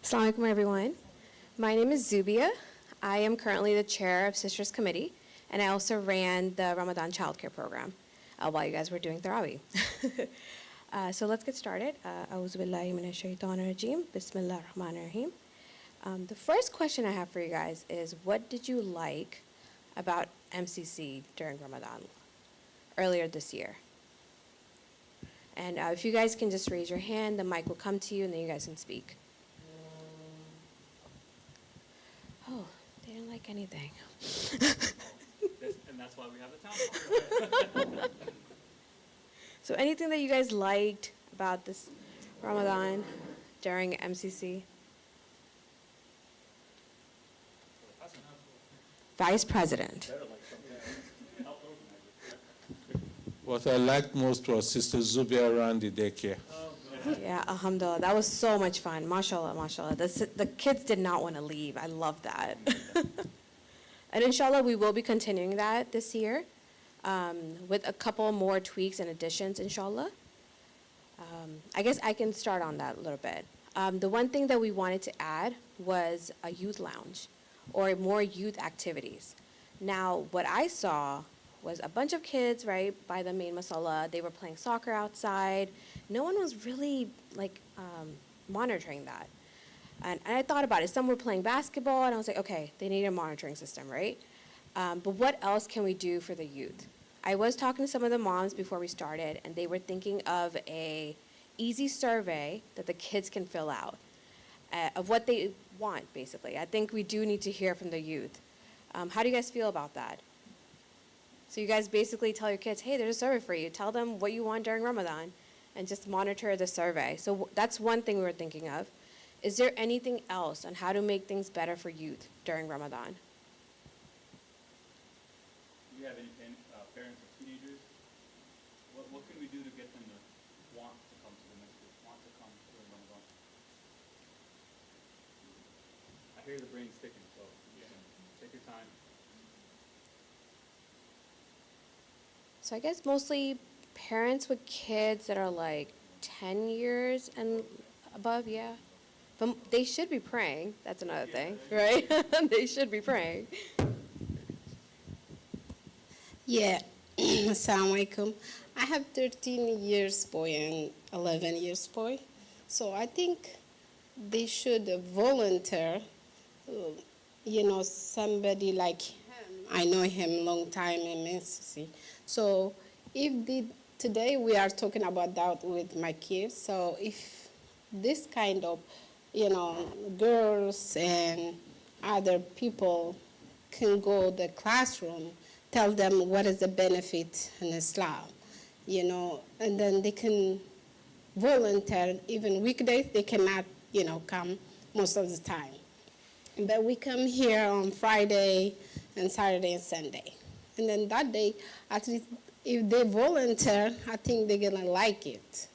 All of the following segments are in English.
Assalamu alaikum, everyone. My name is Zubia. I am currently the chair of Sisters Committee, and I also ran the Ramadan childcare program while you guys were doing Tarawih. So let's get started. A'udhu billahi minash shaitanir rajim. Bismillah ar-Rahmanir Rahim. The first question I have for you guys is, what did you like about MCC during Ramadan earlier this year? And if you guys can just raise your hand, the mic will come to you, and then you guys can speak. Oh, they didn't like anything. And that's why we have the town hall. So anything that you guys liked about this Ramadan during MCC? Vice President. What I liked most was Sister Zubia around the daycare. Yeah, alhamdulillah. That was so much fun. MashaAllah, mashallah. The kids did not want to leave. I love that. And inshallah, we will be continuing that this year with a couple more tweaks and additions, inshallah. I guess I can start on that a little bit. The one thing that we wanted to add was a youth lounge or more youth activities. Now, what I saw was a bunch of kids, right, by the main masala. They were playing soccer outside. No one was really, monitoring that. And I thought about it. Some were playing basketball, and I was like, okay, they need a monitoring system, right? But what else can we do for the youth? I was talking to some of the moms before we started, and they were thinking of a easy survey that the kids can fill out of what they want, basically. I think we do need to hear from the youth. How do you guys feel about that? So you guys basically tell your kids, hey, there's a survey for you. Tell them what you want during Ramadan and just monitor the survey. So that's one thing we were thinking of. Is there anything else on how to make things better for youth during Ramadan? Do you have any parents of teenagers? What can we do to get them to want to come to the masjid, want to come during Ramadan? I hear the brain sticking, so take your time. So I guess mostly parents with kids that are like 10 years and above, yeah. But they should be praying. That's another thing, right? They should be praying. Yeah, Assalamu alaikum. I have 13 years boy and 11 years boy. So I think they should volunteer, somebody like him. I know him long time in MCC. So today we are talking about that with my kids. So if this kind of, girls and other people can go to the classroom, tell them what is the benefit in Islam, and then they can volunteer. Even weekdays, they cannot, come most of the time. But we come here on Friday and Saturday and Sunday. And then that day, at least if they volunteer, I think they're going to like it.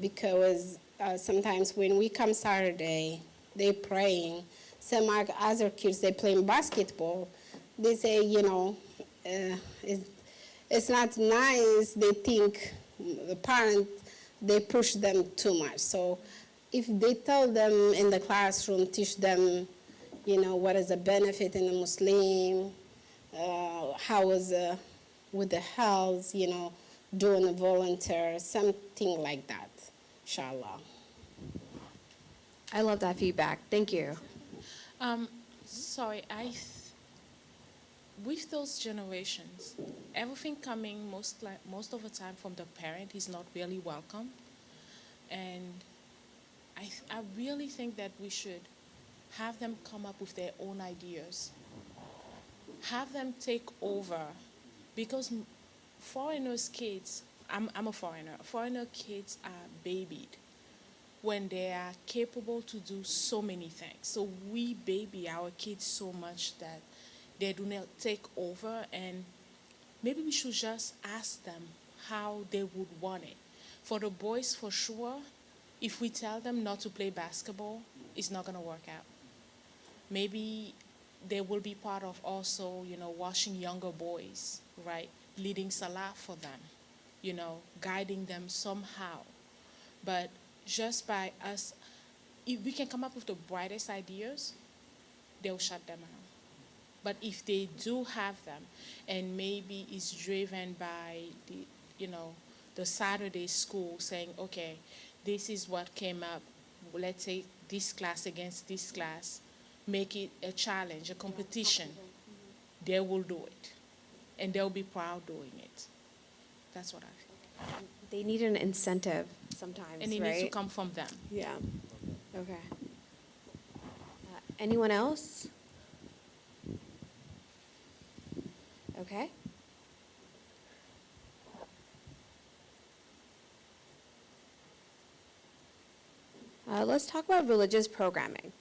Because sometimes when we come Saturday, they praying. Some other kids, they playing basketball. They say, it's not nice. They think the parents, they push them too much. So if they tell them in the classroom, teach them, what is the benefit in the Muslim, how is with the health, doing a volunteer, something like that, inshallah. I love that feedback. Thank you. Sorry, with those generations, everything coming most of the time from the parent is not really welcome. And I really think that we should have them come up with their own ideas. Have them take over, because foreigners' kids, I'm a foreigner. Foreigner kids are babied when they are capable to do so many things. So we baby our kids so much that they do not take over, and maybe we should just ask them how they would want it. For the boys, for sure, if we tell them not to play basketball, it's not going to work out. Maybe they will be part of also, washing younger boys, right? Leading salah for them, guiding them somehow. But just by us if we can come up with the brightest ideas, they'll shut them out. But if they do have them, and maybe it's driven by the Saturday school saying, okay, this is what came up, let's say this class against this class, make it a challenge, a competition, they will do it. And they'll be proud doing it. That's what I think. They need an incentive sometimes, And it right? needs to come from them. Yeah. Okay. Anyone else? Okay. Let's talk about religious programming.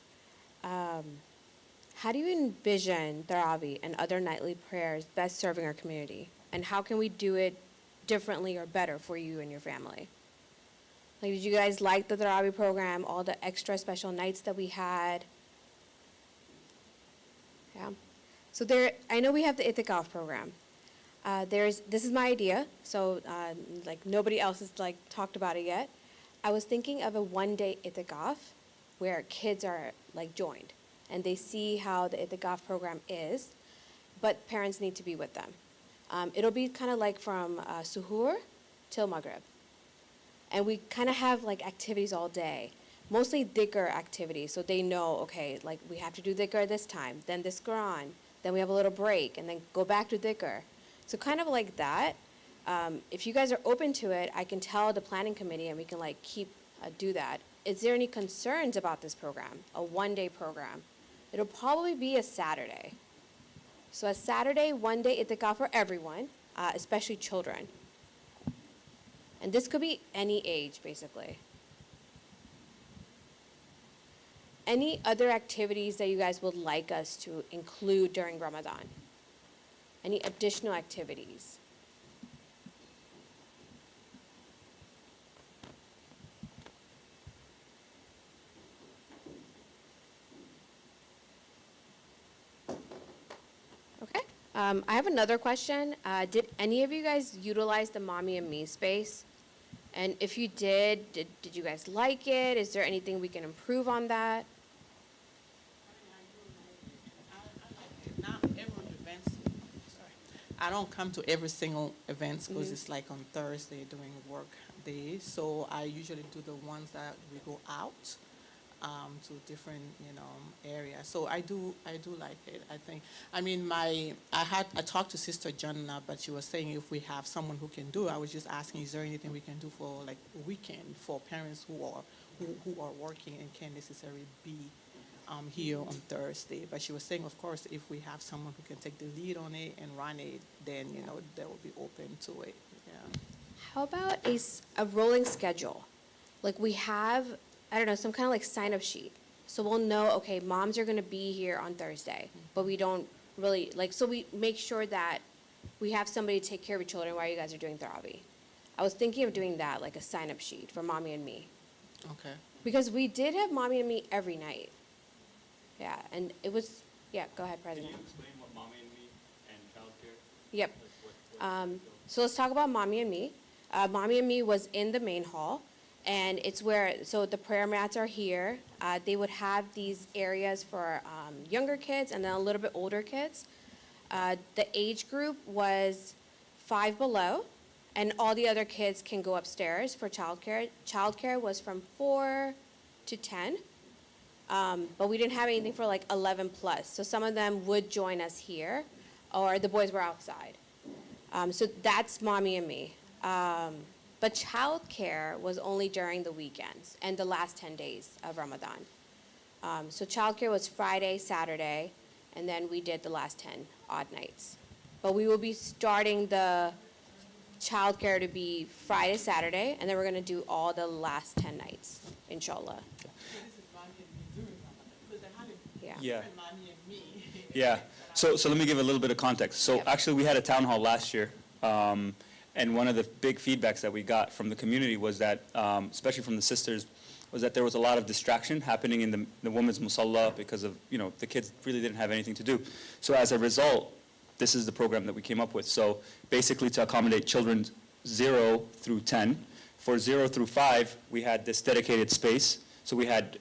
How do you envision Tarawih and other nightly prayers best serving our community? And how can we do it differently or better for you and your family? Like, did you guys like the Tarawih program, all the extra special nights that we had? Yeah. So I know we have the Itikaf program. This is my idea, so like nobody else has like talked about it yet. I was thinking of a one-day Itikaf where kids are like joined and they see how the Itikaf program is, but parents need to be with them. It'll be kind of like from Suhoor till Maghrib. And we kind of have like activities all day, mostly dhikr activities, so they know, okay, like we have to do dhikr this time, then this Quran, then we have a little break, and then go back to dhikr. So kind of like that. If you guys are open to it, I can tell the planning committee and we can like do that. Is there any concerns about this program, a one-day program? It'll probably be a Saturday. So a Saturday, one-day itikaf for everyone, especially children. And this could be any age, basically. Any other activities that you guys would like us to include during Ramadan? Any additional activities? Okay. I have another question. Did any of you guys utilize the Mommy and Me space? And if you did you guys like it? Is there anything we can improve on that? Not every events. Sorry, I don't come to every single events because it's like on Thursday during work days. So I usually do the ones that we go out to different areas. So I do like it. I think. I mean, I talked to Sister Jonna, but she was saying if we have someone who can do it. I was just asking, is there anything we can do for like a weekend for parents who are working and can't necessarily be here on Thursday? But she was saying, of course, if we have someone who can take the lead on it and run it, then they will be open to it. Yeah. How about a rolling schedule? Like we have, I don't know, some kind of like sign-up sheet. So we'll know, okay, moms are going to be here on Thursday, but we don't really, so we make sure that we have somebody to take care of your children while you guys are doing Tarawih. I was thinking of doing that, like a sign-up sheet for Mommy and Me. Okay. Because we did have Mommy and Me every night. Yeah, and it was, go ahead, Can President. you explain what Mommy and Me and childcare? Yep. Like what So let's talk about Mommy and Me. Mommy and Me was in the main hall, and it's where, so the prayer mats are here. They would have these areas for younger kids and then a little bit older kids. The age group was 5 below, and all the other kids can go upstairs for childcare. Childcare was from 4 to 10. But we didn't have anything for like 11 plus. So some of them would join us here, or the boys were outside. So that's Mommy and Me. But childcare was only during the weekends and the last 10 days of Ramadan. So childcare was Friday, Saturday, and then we did the last 10 odd nights. But we will be starting the childcare to be Friday, Saturday, and then we're going to do all the last 10 nights, inshallah. Yeah. Yeah. So let me give a little bit of context. So Yep. actually, we had a town hall last year, and one of the big feedbacks that we got from the community was that, especially from the sisters, was that there was a lot of distraction happening in the women's musalla because of, the kids really didn't have anything to do. So as a result, this is the program that we came up with. So basically to accommodate children 0 through 10. For 0 through 5, we had this dedicated space. So we had,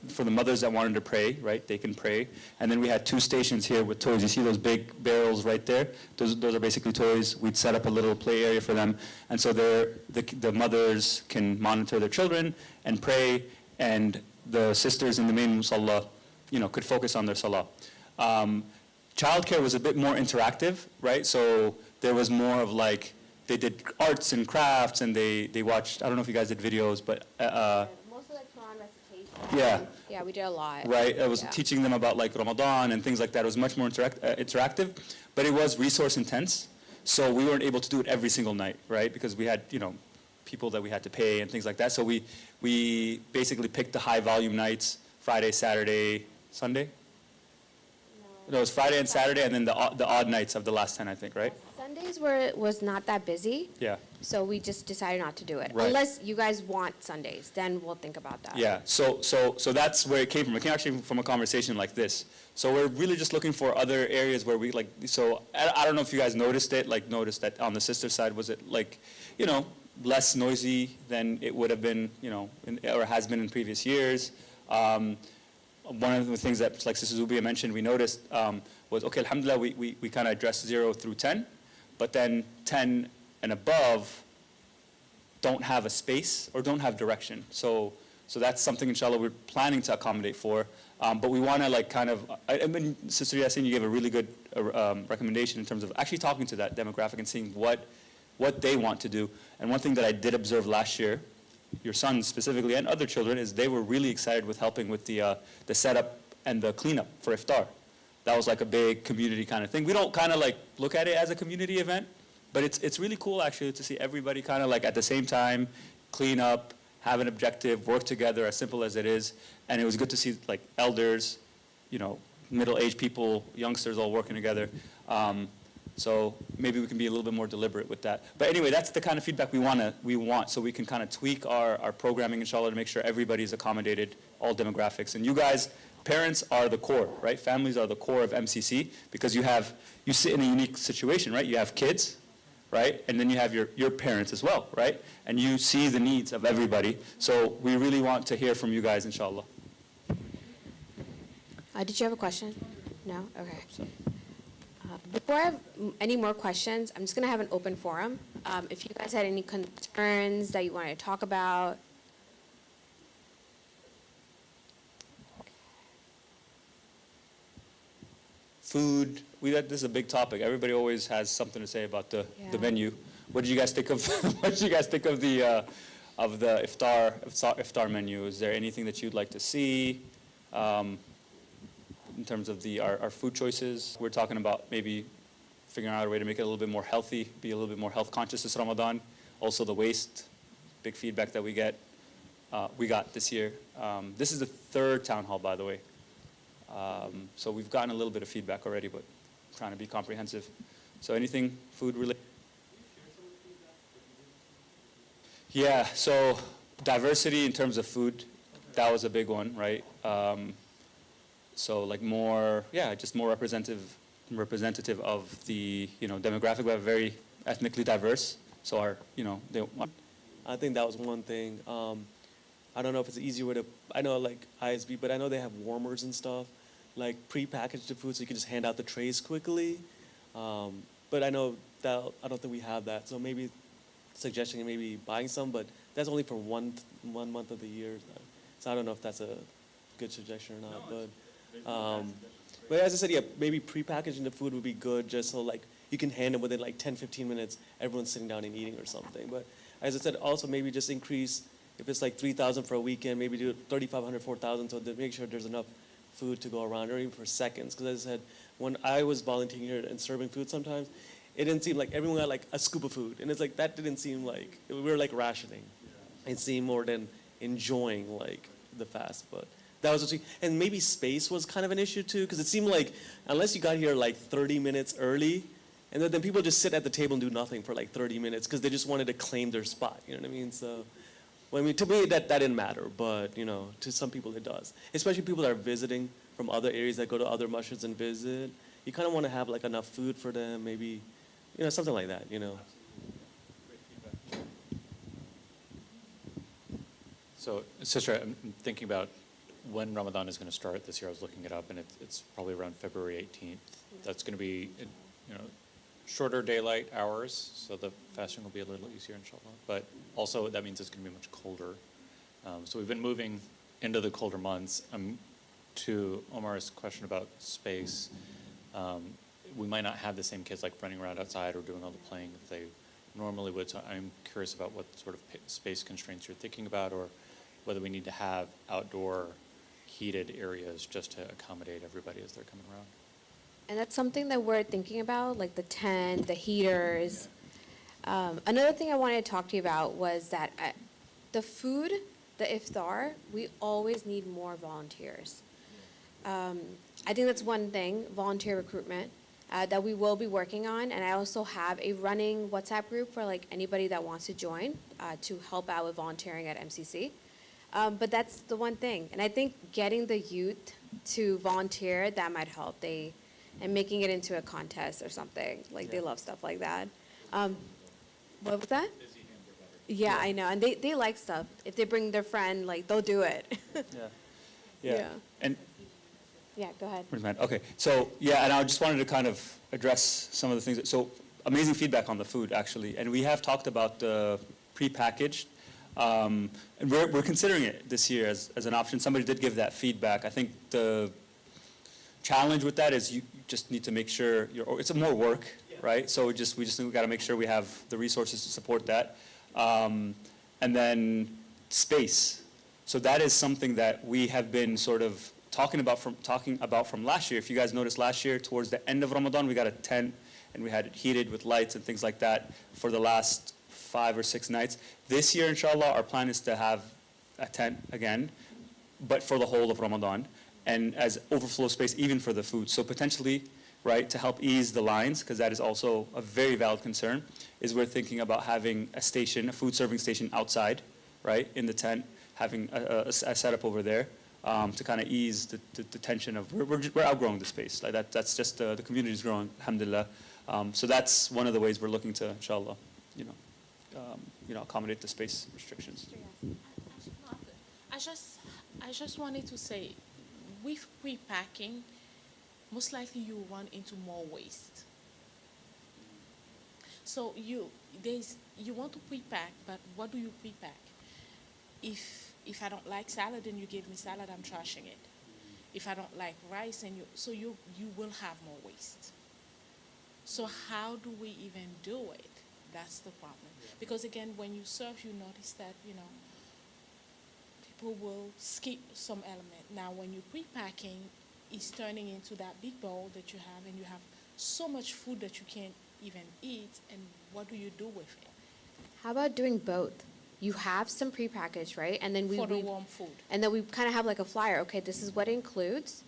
for the mothers that wanted to pray, right, they can pray. And then we had 2 stations here with toys. You see those big barrels right there? Those are basically toys. We'd set up a little play area for them. And so the mothers can monitor their children and pray, and the sisters in the main musalla, could focus on their salah. Childcare was a bit more interactive, right? So there was more of like, they did arts and crafts, and they watched, I don't know if you guys did videos, but Mostly like Quran recitation. yeah. Yeah, we did a lot. Right, I was Yeah. teaching them about like Ramadan and things like that. It was much more interactive, but it was resource intense. So we weren't able to do it every single night, right? Because we had, people that we had to pay and things like that. So we basically picked the high volume nights, Friday, Saturday, Sunday? No, it was Friday and Saturday, and then the odd nights of the last 10, I think, right? Sundays was not that busy, Yeah. so we just decided not to do it. Right. Unless you guys want Sundays, then we'll think about that. Yeah, so that's where it came from. It came actually from a conversation like this. So we're really just looking for other areas where we so I don't know if you guys noticed that on the sister side, was it less noisy than it would have been, or has been in previous years. One of the things that, like Sister Zubia mentioned, we noticed was, okay, alhamdulillah, we kind of addressed 0 through 10, but then 10 and above don't have a space or don't have direction. So that's something, inshallah, we're planning to accommodate for. But we want to I mean, Sister Yasin, you gave a really good recommendation in terms of actually talking to that demographic and seeing what they want to do. And one thing that I did observe last year, your sons specifically and other children, is they were really excited with helping with the setup and the cleanup for iftar. That was like a big community kind of thing. We don't kind of look at it as a community event, but it's really cool actually to see everybody kind of at the same time clean up, have an objective, work together, as simple as it is. And it was good to see elders, middle-aged people, youngsters all working together. So maybe we can be a little bit more deliberate with that. But anyway, that's the kind of feedback we want, so we can kind of tweak our programming, inshallah, to make sure everybody's accommodated, all demographics. And you guys, parents are the core, right? Families are the core of MCC, because you sit in a unique situation, right? You have kids, right? And then you have your parents as well, right? And you see the needs of everybody. So we really want to hear from you guys, inshallah. Did you have a question? No? Okay. Before I have any more questions, I'm just going to have an open forum. If you guys had any concerns that you wanted to talk about. Food, this is a big topic. Everybody always has something to say about the Yeah. menu. What did you guys think of? What did you guys think of the iftar menu? Is there anything that you'd like to see in terms of our food choices? We're talking about maybe figuring out a way to make it a little bit more healthy, be a little bit more health conscious this Ramadan. Also the waste, big feedback that we got this year. This is the 3rd town hall, by the way. So we've gotten a little bit of feedback already, but trying to be comprehensive. So anything food related? Yeah, so diversity in terms of food, that was a big one, right? So just more representative of the, demographic. We have very ethnically diverse. So I think that was one thing. I don't know if it's an easy way to, I know ISB, but I know they have warmers and stuff, pre-packaged food so you can just hand out the trays quickly. But I know that, I don't think we have that. So maybe suggesting maybe buying some, but that's only for one month of the year. So I don't know if that's a good suggestion or not. But as I said, yeah, maybe pre-packaging the food would be good, just so you can hand it within 10, 15 minutes, everyone's sitting down and eating or something. But as I said, also maybe just increase, if it's 3,000 for a weekend, maybe do it 3,500, 4,000, so to make sure there's enough food to go around, or even for seconds. Because as I said, when I was volunteering here and serving food sometimes, it didn't seem like everyone got a scoop of food. And it's that didn't seem like, we were rationing. It seemed more than enjoying the fast. But that was and maybe space was kind of an issue too, because it seemed unless you got here 30 minutes early, and then people just sit at the table and do nothing for 30 minutes because they just wanted to claim their spot. You know what I mean? So, to me that didn't matter, but to some people it does. Especially people that are visiting from other areas that go to other masjids and visit. You kind of want to have enough food for them, maybe, something like that. So, Sister, I'm thinking about when Ramadan is going to start this year. I was looking it up, and it's probably around February 18th. That's going to be, shorter daylight hours, so the fasting will be a little easier, inshallah. But also, that means it's going to be much colder. So we've been moving into the colder months. To Omar's question about space, we might not have the same kids like running around outside or doing all the playing that they normally would. So I'm curious about what sort of space constraints you're thinking about, or whether we need to have outdoor heated areas just to accommodate everybody as they're coming around. And that's something that we're thinking about, like the tent, the heaters. Another thing I wanted to talk to you about was that the food, the iftar, we always need more volunteers. I think that's one thing, volunteer recruitment, that we will be working on. And I also have a running WhatsApp group for like anybody that wants to join to help out with volunteering at MCC. But that's the one thing. And I think getting the youth to volunteer, that might help. And making it into a contest or something. Like, they love stuff like that. What was that? Yeah, I know. And they like stuff. If they bring their friend, like, they'll do it. Yeah. And Yeah, go ahead. where's Matt? Okay, so, yeah, and I just wanted to kind of address some of the things. So, amazing feedback on the food, actually. And we have talked about the prepackaged. And we're considering it this year as an option. Somebody did give that feedback. I think the challenge with that is you just need to make sure it's more work, right? So we just got to make sure we have the resources to support that. And then space. So that is something that we have been sort of talking about from last year. If you guys noticed last year, towards the end of Ramadan, we got a tent and we had it heated with lights and things like that for the last 5 or 6 nights. This year, inshallah, our plan is to have a tent again, but for the whole of Ramadan, and as overflow space even for the food. So potentially, right, to help ease the lines, because that is also a very valid concern, is we're thinking about having a station, a food serving station outside, right, in the tent, having a setup over there to kind of ease the tension of, we're outgrowing the space. Like that's just, the community's growing, alhamdulillah. So that's one of the ways we're looking to, inshallah, accommodate the space restrictions. I just wanted to say, with pre-packing, most likely you run into more waste. So you want to pre-pack, but what do you pre-pack? If I don't like salad and you give me salad, I'm trashing it. If I don't like rice, and you will have more waste. So how do we even do it? That's the problem. Because again, when you serve, you notice that, people will skip some element. Now, when you're pre-packing, it's turning into that big bowl that you have, and you have so much food that you can't even eat, and what do you do with it? How about doing both? You have some prepackaged, right? And then For the warm food. And then we kind of have like a flyer. Okay, this is what it includes.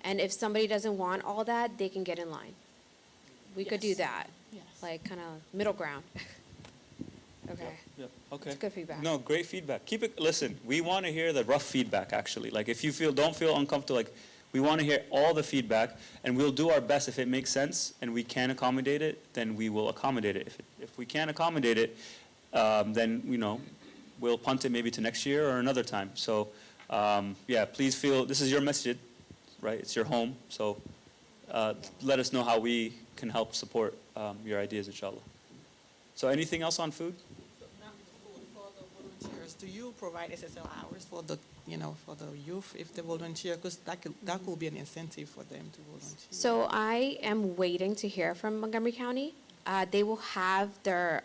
And if somebody doesn't want all that, they can get in line. We could do Yes. that. Yes. Like kind of middle ground. Okay. Yep, okay. It's good feedback. No, great feedback. Listen, we want to hear the rough feedback, actually. Like, if you don't feel uncomfortable, like, we want to hear all the feedback, and we'll do our best. If it makes sense and we can accommodate it, then we will accommodate it. If we can't accommodate it, then, we'll punt it maybe to next year or another time. So, yeah, please feel, this is your masjid, right? It's your home. So let us know how we can help support your ideas, inshallah. So anything else on food? Not the food, for the volunteers. Do you provide SSL hours for the, for the youth if they volunteer? Because that could be an incentive for them to volunteer. So I am waiting to hear from Montgomery County. They will have their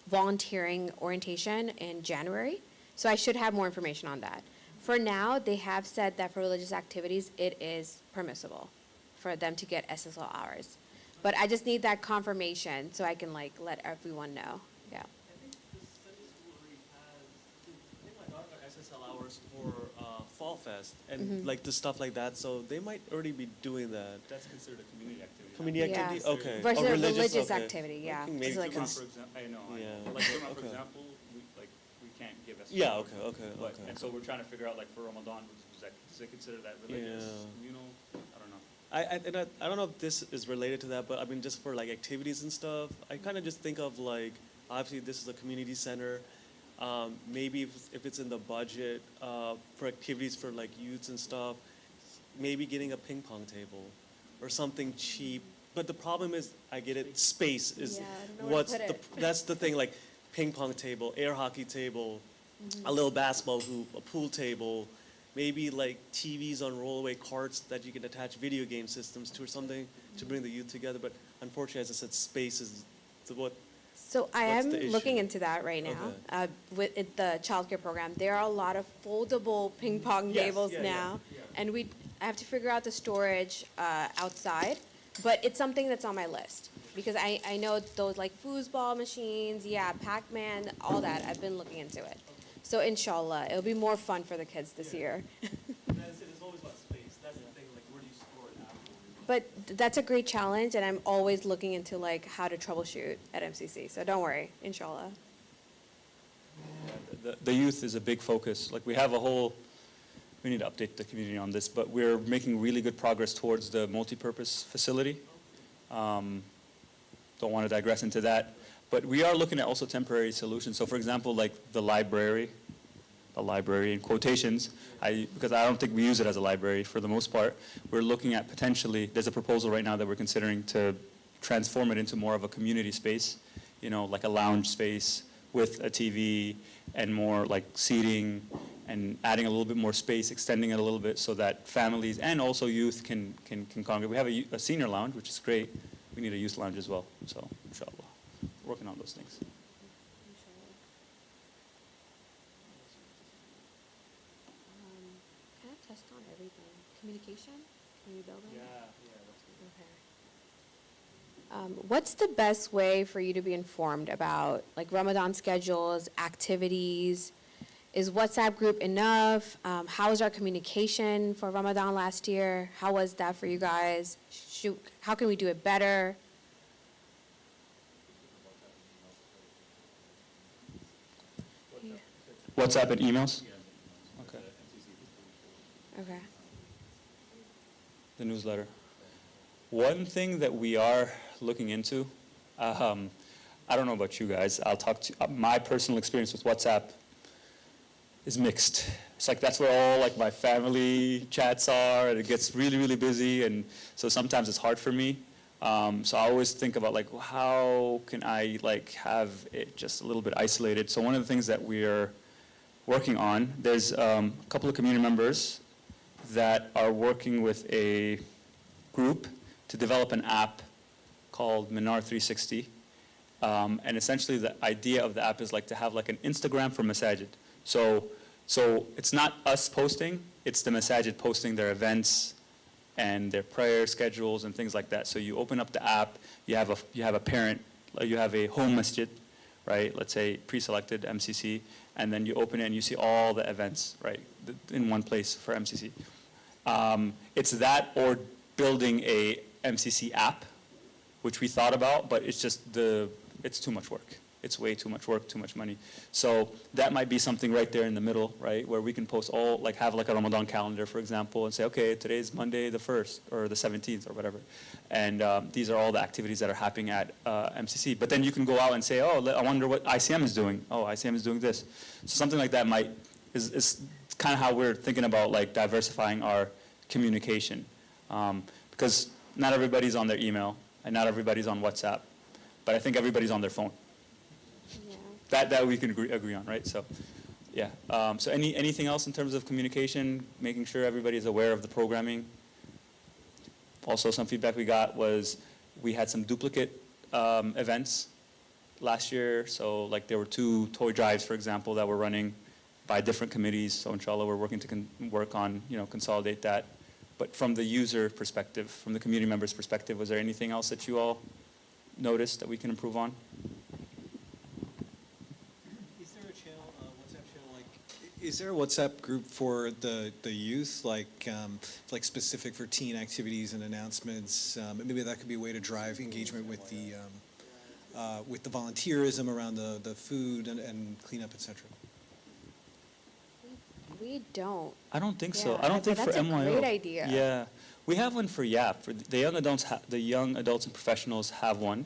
volunteering orientation in January. So I should have more information on that. For now, they have said that for religious activities, it is permissible for them to get SSL hours. But I just need that confirmation so I can let everyone know. Yeah. I think the Sunday school already has, I think my daughter got SSL hours for Fall Fest and like the stuff like that, so they might already be doing that. That's considered a community activity. Community Yeah. activity? Okay. Versus Oh, a religious okay. activity, yeah. Maybe It's like cons- I know. Yeah. Like, for Okay. example, we can't give us. Yeah, okay. And so we're trying to figure out, like, for Ramadan, does they consider that religious, Yeah. communal? I don't know. I don't know if this is related to that, but I mean, just for like activities and stuff, I kind of just think of like, obviously this is a community center. Maybe if it's in the budget for activities for like youths and stuff, maybe getting a ping pong table or something cheap. But the problem is, I get it, space is Yeah, I don't know where to put it. that's the thing, like ping pong table, air hockey table, a little basketball hoop, a pool table, maybe like TVs on rollaway carts that you can attach video game systems to or something to bring the youth together. But unfortunately, as I said, space is what. So I What's am the looking issue? into that right now. Okay. With the childcare program, there are a lot of foldable ping pong Yes, tables yeah, now, yeah. and I have to figure out the storage outside. But it's something that's on my list because I know those like foosball machines, yeah, Pac-Man, all that. I've been looking into it. So inshallah, it'll be more fun for the kids this year. It's always about space. That's the thing. Like, where do you store it afterwards? But that's a great challenge, and I'm always looking into like how to troubleshoot at MCC. So don't worry, inshallah. The youth is a big focus. Like we have a whole, we need to update the community on this, but we're making really good progress towards the multi-purpose facility. Don't want to digress into that, but we are looking at also temporary solutions. So for example, like the library in quotations, because I don't think we use it as a library for the most part. We're looking at potentially, there's a proposal right now that we're considering to transform it into more of a community space, you know, like a lounge space with a TV and more like seating and adding a little bit more space, extending it a little bit so that families and also youth can congregate. We have a senior lounge, which is great. We need a youth lounge as well, so inshallah, working on those things. Kind of touched on everything. Communication, community building. Okay. What's the best way for you to be informed about like Ramadan schedules, activities? Is WhatsApp group enough? How was our communication for Ramadan last year? How was that for you guys? How can we do it better? WhatsApp and emails? Okay. Okay. The newsletter. One thing that we are looking into, I don't know about you guys, I'll talk to my personal experience with WhatsApp is mixed. It's like that's where all like my family chats are, and it gets really, really busy, and so sometimes it's hard for me. So I always think about like, how can I like have it just a little bit isolated? So one of the things that we're working on, there's a couple of community members that are working with a group to develop an app called Minar 360. And essentially the idea of the app is like to have like an Instagram for Masajid. So it's not us posting, it's the Masajid posting their events and their prayer schedules and things like that. So you open up the app, you have a parent, you have a home masjid, right? Let's say pre-selected MCC, and then you open it and you see all the events, right, in one place for MCC. It's that or building a MCC app, which we thought about, but it's just it's too much work. It's way too much work, too much money. So that might be something right there in the middle, right, where we can post have like a Ramadan calendar, for example, and say, okay, today's Monday the 1st or the 17th or whatever. And these are all the activities that are happening at MCC. But then you can go out and say, oh, I wonder what ICM is doing. Oh, ICM is doing this. So something like that is kind of how we're thinking about like diversifying our communication. Because not everybody's on their email and not everybody's on WhatsApp, but I think everybody's on their phone. Yeah. That we can agree on, right? So, yeah. So anything else in terms of communication, making sure everybody is aware of the programming? Also, some feedback we got was we had some duplicate events last year. So, like there were 2 toy drives, for example, that were running by different committees. So, inshallah, we're working to work on, consolidate that. But from the user perspective, from the community members' perspective, was there anything else that you all noticed that we can improve on? Is there a channel, WhatsApp channel, is there a WhatsApp group for the youth, like specific for teen activities and announcements? Maybe that could be a way to drive engagement with the volunteerism around the food and cleanup, etc. We don't. I don't think so. Yeah, I don't think for that's a MYO. great idea. Yeah, we have one for YAP. For the young adults and professionals have one.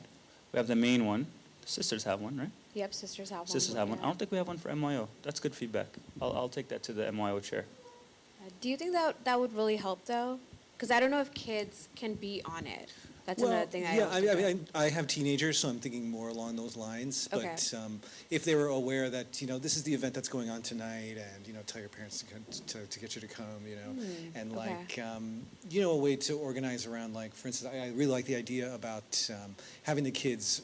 We have the main one. The sisters have one, right? Yep, sisters have one. Sisters have one. I yeah. don't think we have one for MYO. That's good feedback. I'll take that to the MYO chair. Do you think that would really help though? Because I don't know if kids can be on it. That's another thing I yeah, always think of. I have teenagers, so I'm thinking more along those lines. Okay. But if they were aware that, you know, this is the event that's going on tonight, and, you know, tell your parents to get you to come, you know, and okay. like, you know, a way to organize around, like, for instance, I really like the idea about having the kids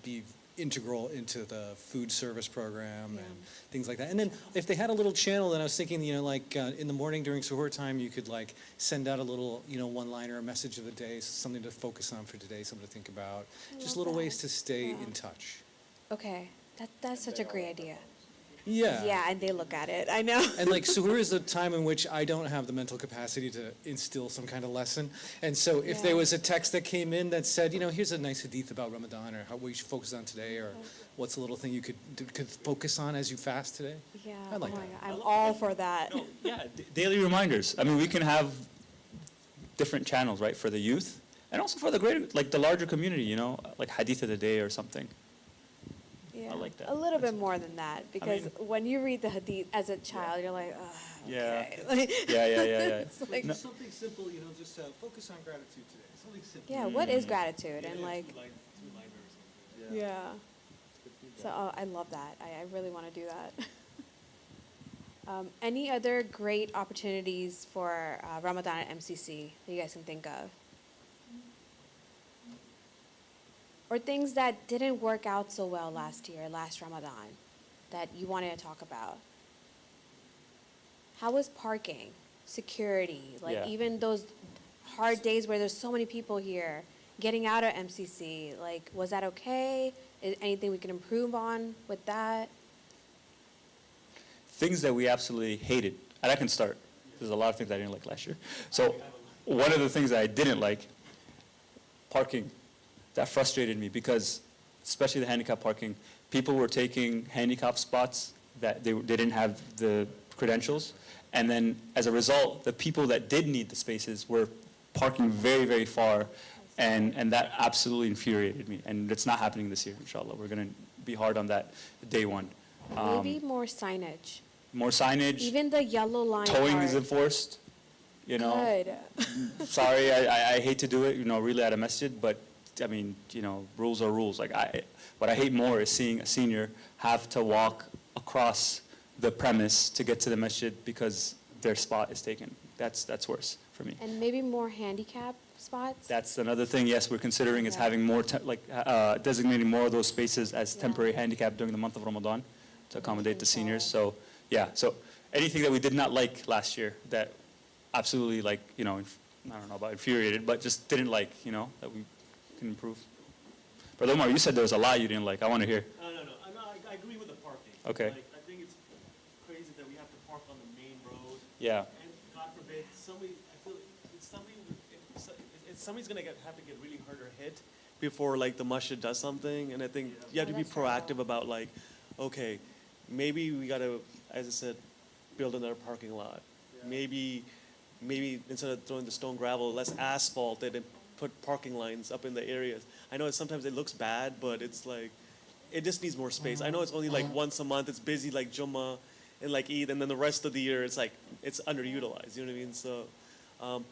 be integral into the food service program Yeah. and things like that. And then if they had a little channel, then I was thinking, you know, like in the morning during suhoor time, you could like send out a little, you know, one-liner, a message of the day, something to focus on for today, something to think about. Just love little that. ways to stay Yeah. in touch. Okay, that's such a great idea. Yeah. Yeah, and they look at it. I know. And like suhoor is the time in which I don't have the mental capacity to instill some kind of lesson. And so if there Yeah. was a text that came in that said, you know, here's a nice hadith about Ramadan, or how we should focus on today, or what's a little thing you could focus on as you fast today. Yeah. I like oh my that. God, I'm all for that. No, yeah, daily reminders. I mean, we can have different channels, right, for the youth and also for the greater, like the larger community, you know, like hadith of the day or something. Yeah. like that. A little bit more than that, because mean- when you read the hadith as a child, you're like, oh, Yeah. okay. Like, Yeah. it's like, No. Something simple, you know, just focus on gratitude today. Something simple. yeah, what is gratitude? And like, Yeah. yeah. So I love that. I really want to do that. Any other great opportunities for Ramadan at MCC that you guys can think of? Or things that didn't work out so well last Ramadan, that you wanted to talk about? How was parking, security, like Yeah. even those hard days where there's so many people here, getting out of MCC, like, was that okay? Is anything we can improve on with that? Things that we absolutely hated, and I can start. There's a lot of things I didn't like last year. So one of the things that I didn't like, parking, that frustrated me because, especially the handicap parking, people were taking handicap spots that they didn't have the credentials. And then as a result, the people that did need the spaces were parking very, very far. And that absolutely infuriated me. And it's not happening this year, inshallah. We're going to be hard on that day one. Maybe more signage. More signage. Even the yellow line Towing part. is enforced, you know. Good. Sorry, I hate to do it, you know, really at a masjid, but I mean, you know, rules are rules. Like what I hate more is seeing a senior have to walk across the premise to get to the masjid because their spot is taken. That's worse for me. And maybe more handicap spots? That's another thing, yes, we're considering is Yeah. having more, designating more of those spaces as Yeah. temporary handicap during the month of Ramadan to accommodate the seniors. So, yeah, so anything that we did not like last year that absolutely, like, you know, I don't know about infuriated, but just didn't like, you know, that we can improve. Brother Omar, you said there was a lot you didn't like. I want to hear. No. I agree with the parking. Okay. Like, I think it's crazy that we have to park on the main road. Yeah. And God forbid, somebody's gonna have to get really hurt or hit before like the masjid does something, and I think you have to be that's right. proactive about like, okay, maybe we gotta, as I said, build another parking lot. Maybe instead of throwing the stone gravel, let's asphalt it and put parking lines up in the areas. I know sometimes it looks bad, but it's like, it just needs more space. I know it's only like once a month, it's busy like Jummah and like Eid, and then the rest of the year it's like, it's underutilized, you know what I mean? So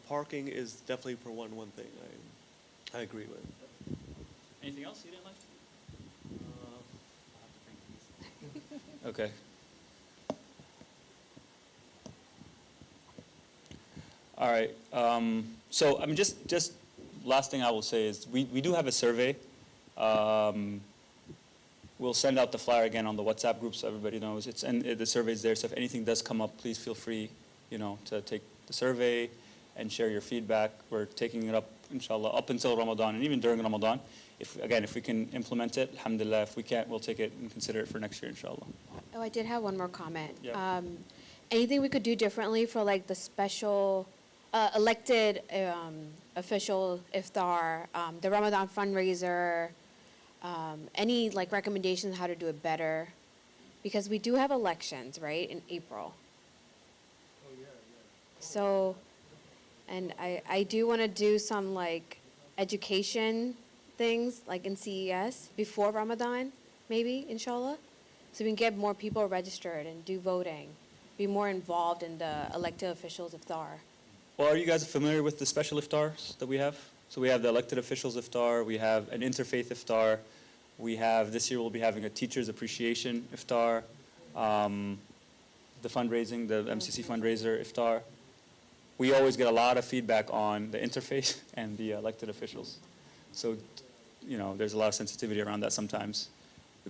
parking is definitely for one thing I agree with. Anything else you didn't like? Okay. All right. So, I mean, just last thing I will say is we do have a survey. We'll send out the flyer again on the WhatsApp group so everybody knows. And the survey's there. So if anything does come up, please feel free, you know, to take the survey and share your feedback. We're taking it up, inshallah, up until Ramadan and even during Ramadan. If we can implement it, alhamdulillah. If we can't, we'll take it and consider it for next year, inshallah. Oh, I did have one more comment. Yeah. Anything we could do differently for like the special elected official iftar, the Ramadan fundraiser, any like recommendations how to do it better? Because we do have elections, right, in April. Oh, yeah. So, and I do want to do some like education things like in CES before Ramadan. maybe, inshallah? So we can get more people registered and do voting, be more involved in the elected officials' iftar. Well, are you guys familiar with the special iftars that we have? So we have the elected officials iftar, we have an interfaith iftar, we have, this year we'll be having a teacher's appreciation iftar, the fundraising, the MCC fundraiser iftar. We always get a lot of feedback on the interfaith and the elected officials. So, you know, there's a lot of sensitivity around that sometimes.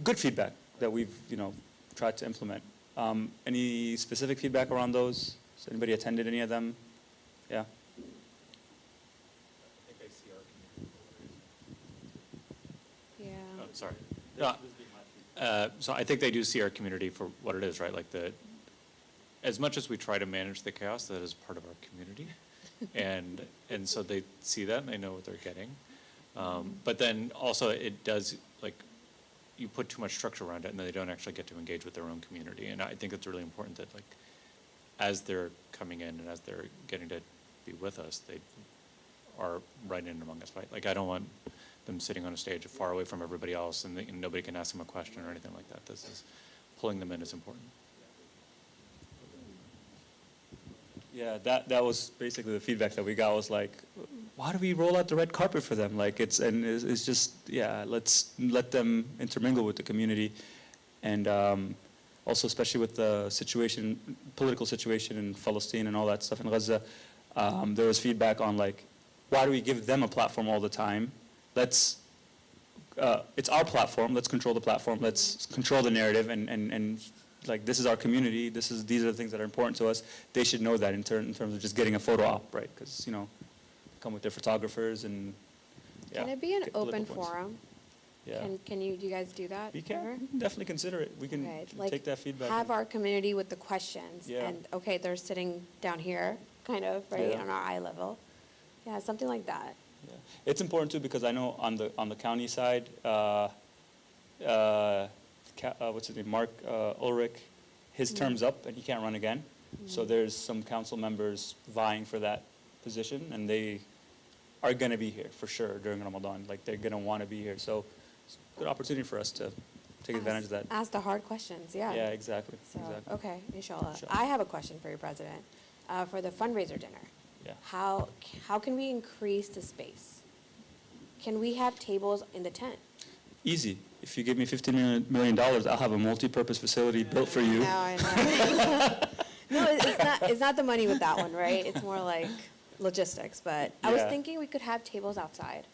Good feedback that we've, you know, tried to implement. Any specific feedback around those? Has anybody attended any of them? Yeah? Yeah. Oh, sorry. No, so I think they do see our community for what it is, right? Like as much as we try to manage the chaos, that is part of our community. And so they see that and they know what they're getting. But then also it does, like, you put too much structure around it and then they don't actually get to engage with their own community. And I think it's really important that, like, as they're coming in and as they're getting to be with us, they are right in among us, right? Like, I don't want them sitting on a stage far away from everybody else and nobody can ask them a question or anything like that. This is, pulling them in is important. Yeah, that was basically the feedback that we got was like, why do we roll out the red carpet for them? Like it's just, yeah, let's let them intermingle with the community. And also especially with the situation, political situation in Palestine and all that stuff in Gaza, there was feedback on like, why do we give them a platform all the time? It's our platform, let's control the platform, let's control the narrative and like this is our community, these are the things that are important to us. They should know that in terms of just getting a photo op, right? Because, you know, come with their photographers and, yeah. Can it be an get open political points. forum? Yeah. Do you guys do that? We can, ever? we can definitely consider it. We can Okay, like, take that feedback. have our community with the questions. Yeah. And, okay, they're sitting down here, kind of, right, Yeah. on our eye level. Yeah, something like that. Yeah. It's important too because I know on the county side, what's his name, Mark Ulrich, his term's up and he can't run again. So there's some council members vying for that position and they are going to be here for sure during Ramadan. Like they're going to want to be here. So it's a good opportunity for us to take advantage of that. Ask the hard questions, yeah. Yeah, exactly. So, exactly. okay, inshallah. Inshallah. I have a question for you, President. For the fundraiser dinner, Yeah. how can we increase the space? Can we have tables in the tent? Easy. If you give me $15 million, I'll have a multi-purpose facility built for you. No, I know. No, it's not the money with that one, right? It's more like logistics. But I was Yeah. thinking we could have tables outside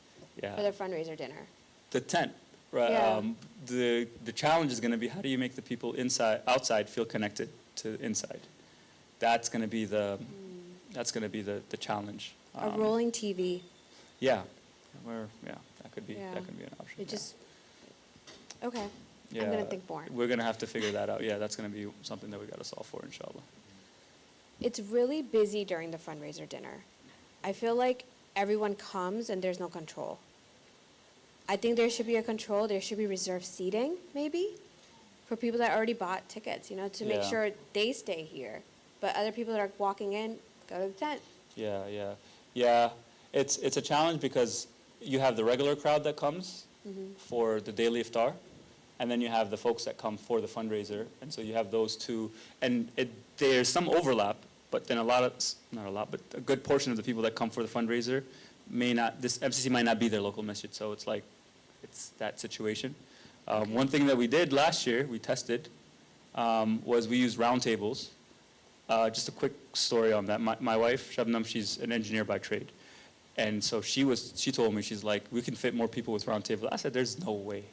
Yeah. for the fundraiser dinner. The tent, right? Yeah. The challenge is going to be how do you make the people outside feel connected to inside? That's going to be the the challenge. A rolling TV. Yeah, that could be Yeah. an option. It yeah. just, okay. Yeah, I'm going to think more. We're going to have to figure that out. Yeah, that's going to be something that we got to solve for, inshallah. It's really busy during the fundraiser dinner. I feel like everyone comes and there's no control. I think there should be a control. There should be reserved seating, maybe, for people that already bought tickets, you know, to make Yeah. sure they stay here. But other people that are walking in, go to the tent. Yeah. It's a challenge because you have the regular crowd that comes for the daily iftar, and then you have the folks that come for the fundraiser, and so you have those two, and there's some overlap, but then not a lot, but a good portion of the people that come for the fundraiser this MCC might not be their local masjid, so it's like, it's that situation. One thing that we did last year, we tested, was we used roundtables. Just a quick story on that. My wife, Shabnam, she's an engineer by trade. And so she told me, she's like, we can fit more people with roundtables. I said, there's no way,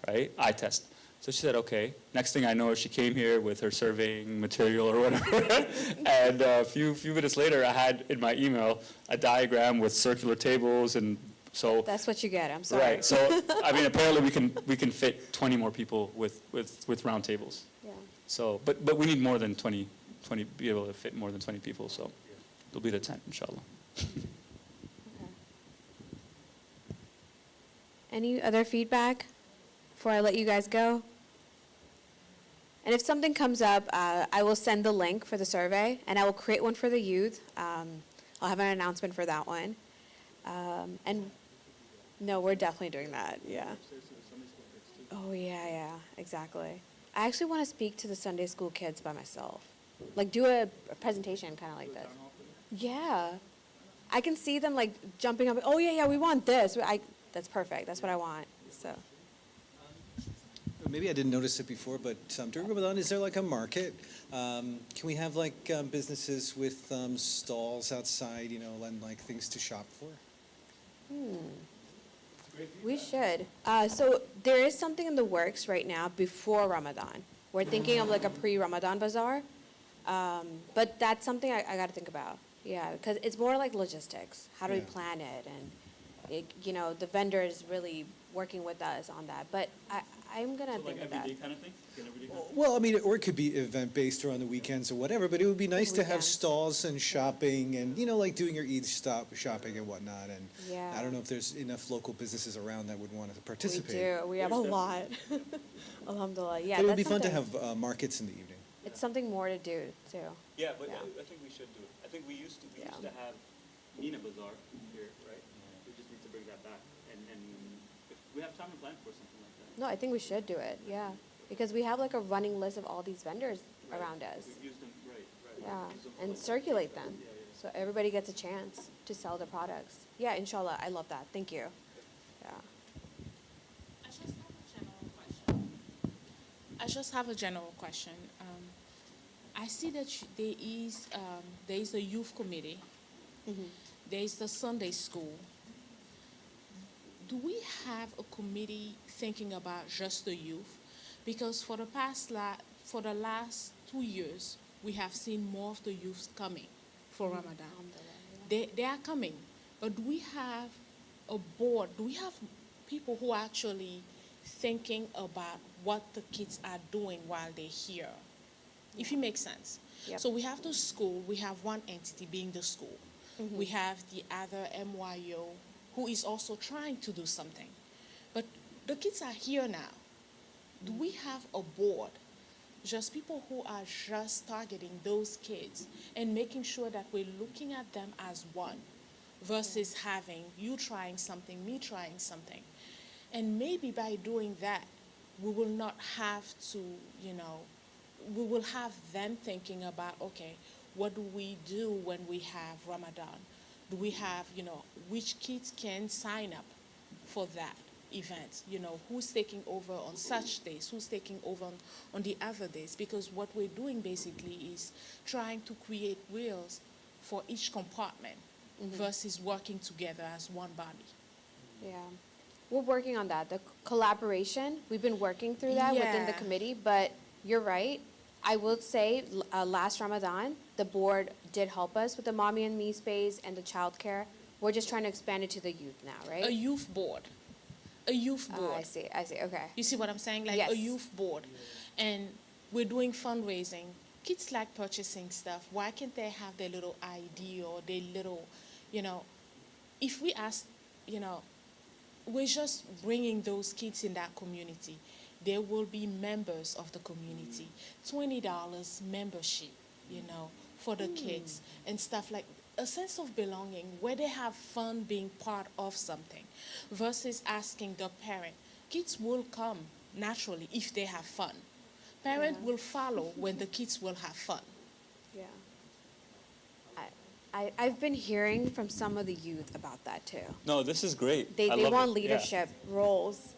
right? Eye test. So she said, okay. Next thing I know, she came here with her surveying material or whatever. And a few minutes later, I had in my email a diagram with circular tables and so. That's what you get, I'm sorry. Right, so, I mean, apparently we can fit 20 more people with roundtables. Yeah. So, but we need more than 20, be able to fit more than 20 people, so it'll be the tent, inshallah. Okay. Any other feedback before I let you guys go? And if something comes up, I will send the link for the survey, and I will create one for the youth. I'll have an announcement for that one. And no, we're definitely doing that, yeah. Oh, yeah, exactly. I actually want to speak to the Sunday school kids by myself. Like, do a presentation kind of like this. Yeah. I can see them, like, jumping up. Oh, yeah, we want this. That's perfect. That's what I want, so. Maybe I didn't notice it before, but during Ramadan, is there like a market? Can we have like businesses with stalls outside, you know, and like things to shop for? We should. So there is something in the works right now before Ramadan. We're thinking of like a pre-Ramadan bazaar. But that's something I got to think about. Yeah, because it's more like logistics. How do we Yeah. plan it? And, you know, the vendor is really working with us on that. But I'm going to think of that. kind of thing? Well, I mean, or it could be event-based or on the weekends or whatever, but it would be nice to have Weekends. stalls and shopping and, you know, like doing your Eid shopping and whatnot. And Yeah. I don't know if there's enough local businesses around that would want to We participate. do. We have a lot. Alhamdulillah. Yeah, But it would be that's fun to something- have markets in the evening. It's something more to do, too. Yeah, but Yeah. I think we should do it. I think we used to Yeah. have Nina Bazaar here, right? We just need to bring that back. And if we have time to plan for something like that. No, I think we should do it, yeah. Because we have like a running list of all these vendors around us. We've used them, right. Yeah, Use them for and like- circulate them, Yeah, yeah. so everybody gets a chance to sell their products. Yeah, inshallah, I love that, thank you. Yeah. I just have a general question. I see that there is a youth committee. There is the Sunday school. Do we have a committee thinking about just the youth? Because for the last 2 years, we have seen more of the youth coming for Ramadan. They are coming, but do we have a board? Do we have people who are actually thinking about what the kids are doing while they're here? If it makes sense. Yep. So we have the school, we have one entity being the school. We have the other MYO who is also trying to do something. But the kids are here now. Do we have a board? Just people who are just targeting those kids and making sure that we're looking at them as one versus having you trying something, me trying something. And maybe by doing that, we will not have to, we will have them thinking about, okay, what do we do when we have Ramadan? Do we have, which kids can sign up for that event? Who's taking over on such days? Who's taking over on the other days? Because what we're doing basically is trying to create wheels for each compartment versus working together as one body. Yeah. We're working on that. The collaboration, we've been working through that within the Yeah. committee, but you're right. I will say last Ramadan, the board did help us with the mommy and me space and the childcare. We're just trying to expand it to the youth now, right? A youth board. A youth Oh, board. I see, okay. You see what I'm saying? Like Yes. a youth board. And we're doing fundraising. Kids like purchasing stuff. Why can't they have their little ID or their little, if we ask, we're just bringing those kids in that community. There will be members of the community. $20 membership, for the kids and stuff like a sense of belonging where they have fun being part of something versus asking the parent. Kids will come naturally if they have fun. Parent will follow when the kids will have fun. Yeah. I've been hearing from some of the youth about that too. No, this is great. They I love want it. Yeah. leadership roles,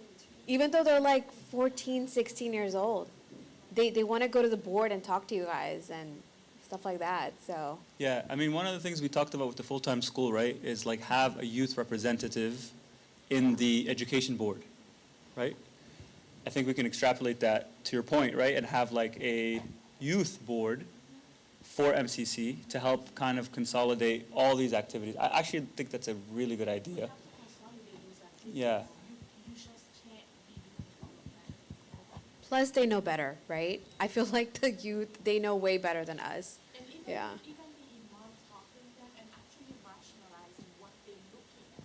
even though they're like 14, 16 years old. They want to go to the board and talk to you guys and stuff like that, so. Yeah, I mean, one of the things we talked about with the full-time school, right, is like have a youth representative in the education board, right? I think we can extrapolate that to your point, right, and have like a youth board for MCC to help kind of consolidate all these activities. I actually think that's a really good idea. Yeah. Plus, they know better, right? I feel like the youth, they know way better than us. Yeah. Even the imam talking to them and actually rationalizing what they're looking at.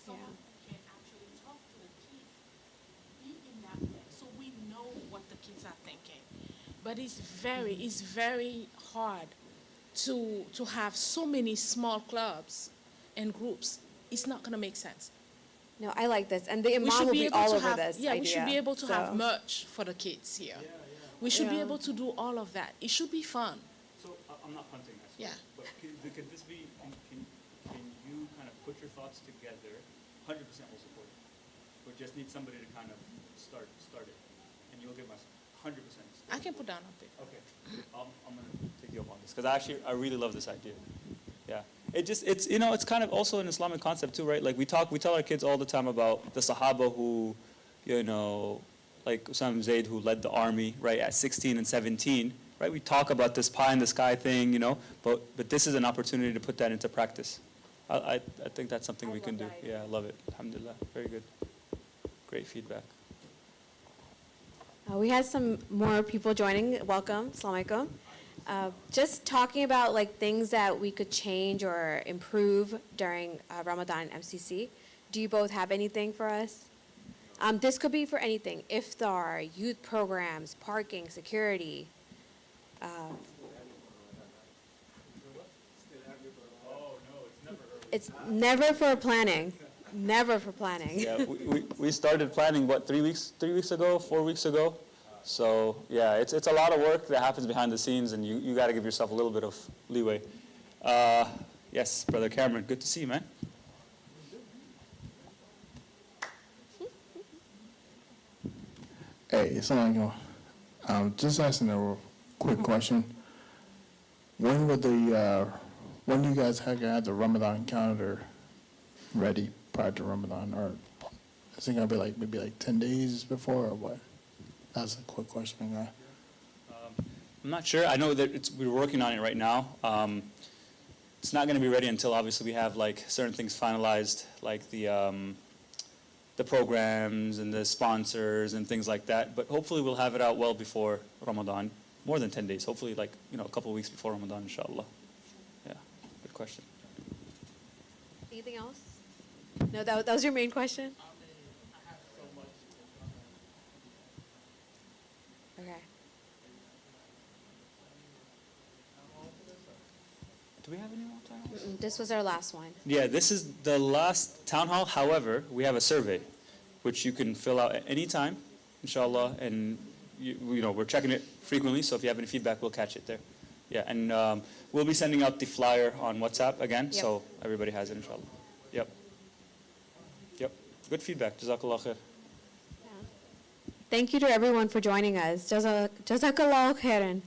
Someone who can actually talk to the kids, be in that way, so we know what the kids are thinking. But it's very hard to have so many small clubs and groups. It's not gonna make sense. No, I like this, and the We imam should will be be able all to over have, this yeah, we should be idea, able to have so. merch for the kids here. We should be Yeah. able to do all of that. It should be fun. So I'm not punting, I swear. Yeah. But could this be, can you kind of put your thoughts together? 100% will support it. We just need somebody to kind of start it. And you'll give us 100%. I can put down a bit. Okay. I'm going to take you up on this. Because I really love this idea. Yeah. It's it's kind of also an Islamic concept too, right? Like we tell our kids all the time about the Sahaba who, like Usama Zayd who led the army, right, at 16 and 17, right? We talk about this pie in the sky thing, but this is an opportunity to put that into practice. I think that's something we can do. Yeah, I love it. Alhamdulillah. Very good. Great feedback. We had some more people joining. Welcome. Assalamu alaikum. Just talking about like things that we could change or improve during Ramadan and MCC. Do you both have anything for us? This could be for anything. Iftar, youth programs, parking, security. It's never for planning. Never for planning. Yeah, we started planning, what, 3 weeks ago, 4 weeks ago? So, yeah, it's a lot of work that happens behind the scenes, and you got to give yourself a little bit of leeway. Yes, Brother Cameron, good to see you, man. Hey, assalamu alaikum. Just asking a quick question. When do you guys have the Ramadan calendar ready prior to Ramadan? Or is it going to be maybe 10 days before or what? That's a quick question, guy. I'm not sure. I know that we're working on it right now. It's not going to be ready until obviously we have like certain things finalized, like the programs and the sponsors and things like that. But hopefully we'll have it out well before Ramadan, more than 10 days. Hopefully like a couple of weeks before Ramadan, inshallah. Yeah, good question. Anything else? No, that was your main question? Okay. Do we have any more time? This was our last one. Yeah, this is the last town hall. However, we have a survey, which you can fill out at any time, inshallah. And we're checking it frequently. So if you have any feedback, we'll catch it there. Yeah, and we'll be sending out the flyer on WhatsApp again, Yep. so everybody has it, inshallah. Yep. Good feedback. Jazakallah khair. Thank you to everyone for joining us. Jazakallahu khairan.